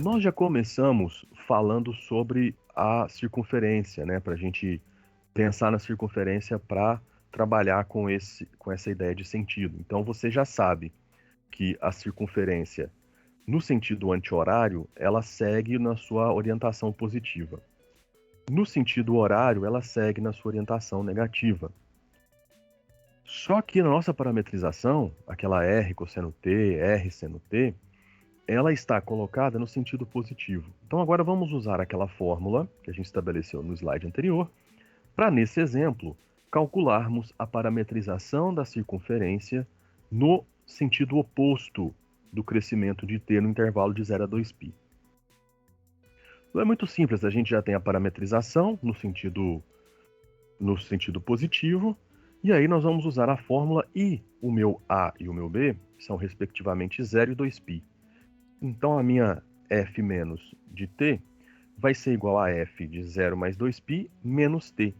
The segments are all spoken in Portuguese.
Nós já começamos falando sobre a circunferência, né? Para a gente pensar na circunferência para trabalhar com essa ideia de sentido. Então você já sabe que a circunferência, no sentido anti-horário, ela segue na sua orientação positiva. No sentido horário, ela segue na sua orientação negativa. Só que na nossa parametrização, aquela R cosseno T, R seno T, ela está colocada no sentido positivo. Então agora vamos usar aquela fórmula que a gente estabeleceu no slide anterior, para nesse exemplo, calcularmos a parametrização da circunferência no sentido oposto do crescimento de t no intervalo de 0 a 2π. Então é muito simples, a gente já tem a parametrização no sentido positivo, e aí nós vamos usar a fórmula e o meu A e o meu B são respectivamente 0 e 2π. Então a minha f menos de t vai ser igual a f de 0 mais 2π menos t.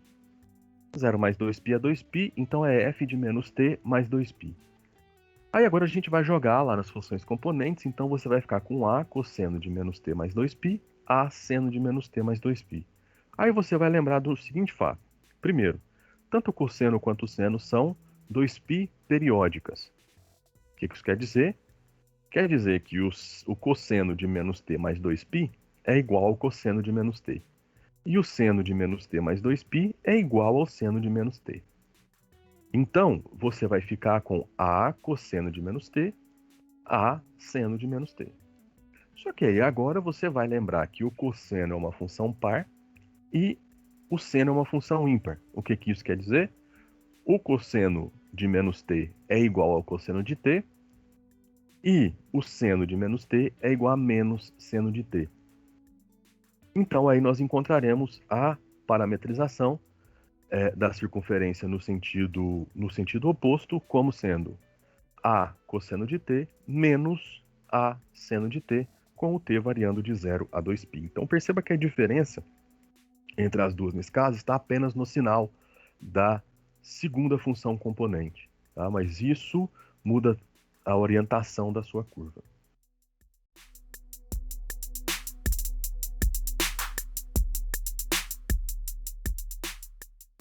0 mais 2π é 2π, então é f de menos t mais 2π. Aí agora a gente vai jogar lá nas funções componentes, então você vai ficar com a cosseno de menos t mais 2π, a seno de menos t mais 2π. Aí você vai lembrar do seguinte fato. Primeiro, tanto o cosseno quanto o seno são 2π periódicas. O que isso quer dizer? Quer dizer que o cosseno de menos t mais 2π é igual ao cosseno de menos t. E o seno de menos t mais 2π é igual ao seno de menos t. Então, você vai ficar com a cosseno de menos t, a seno de menos t. Só que aí agora você vai lembrar que o cosseno é uma função par e o seno é uma função ímpar. O que isso quer dizer? O cosseno de menos t é igual ao cosseno de t, e o seno de menos t é igual a menos seno de t. Então aí nós encontraremos a parametrização da circunferência no sentido oposto, como sendo a cosseno de t menos a seno de t, com o t variando de 0 a 2π. Então perceba que a diferença entre as duas nesse caso está apenas no sinal da segunda função componente, tá? Mas isso muda a orientação da sua curva.